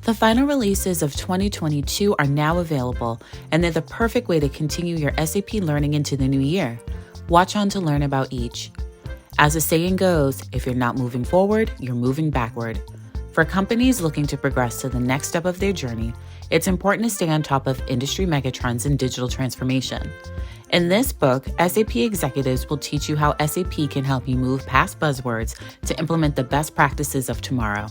The final releases of 2022 are now available, and they're the perfect way to continue your SAP learning into the new year. Watch on to learn about each. As the saying goes, if you're not moving forward, you're moving backward. For companies looking to progress to the next step of their journey, it's important to stay on top of industry megatrends and digital transformation. In this book, SAP executives will teach you how SAP can help you move past buzzwords to implement the best practices of tomorrow.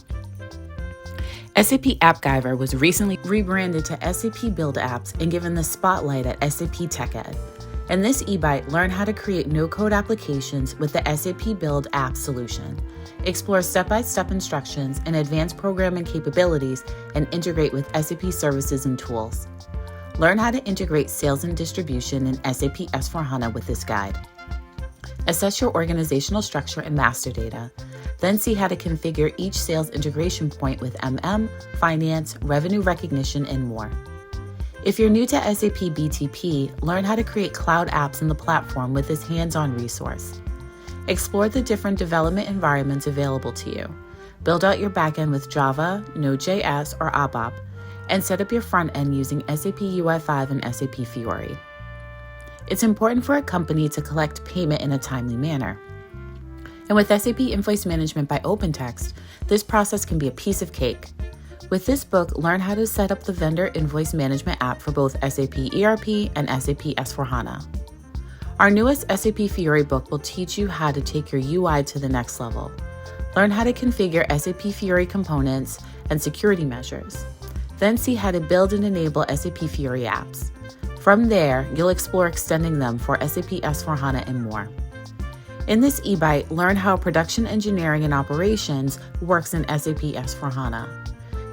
SAP AppGyver was recently rebranded to SAP Build Apps and given the spotlight at SAP TechEd. In this e-bite, learn how to create no-code applications with the SAP Build Apps solution. Explore step-by-step instructions and advanced programming capabilities and integrate with SAP services and tools. Learn how to integrate sales and distribution in SAP S/4HANA with this guide. Assess your organizational structure and master data. Then see how to configure each sales integration point with MM, finance, revenue recognition, and more. If you're new to SAP BTP, learn how to create cloud apps in the platform with this hands-on resource. Explore the different development environments available to you. Build out your backend with Java, Node.js, or ABAP, and set up your front end using SAP UI5 and SAP Fiori. It's important for a company to collect payment in a timely manner. And with SAP Invoice Management by OpenText, this process can be a piece of cake. With this book, learn how to set up the vendor invoice management app for both SAP ERP and SAP S/4HANA. Our newest SAP Fiori book will teach you how to take your UI to the next level. Learn how to configure SAP Fiori components and security measures. Then see how to build and enable SAP Fiori apps. From there, you'll explore extending them for SAP S/4HANA and more. In this e-bite, learn how production engineering and operations works in SAP S/4HANA.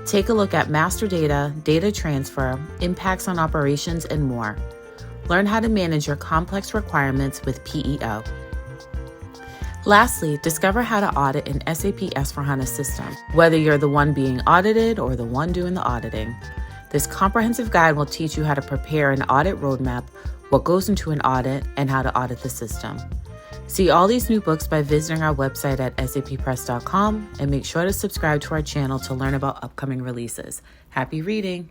Take a look at master data, data transfer, impacts on operations, and more. Learn how to manage your complex requirements with PEO. Lastly, discover how to audit an SAP S/4HANA system, whether you're the one being audited or the one doing the auditing. This comprehensive guide will teach you how to prepare an audit roadmap, what goes into an audit, and how to audit the system. See all these new books by visiting our website at sappress.com and make sure to subscribe to our channel to learn about upcoming releases. Happy reading!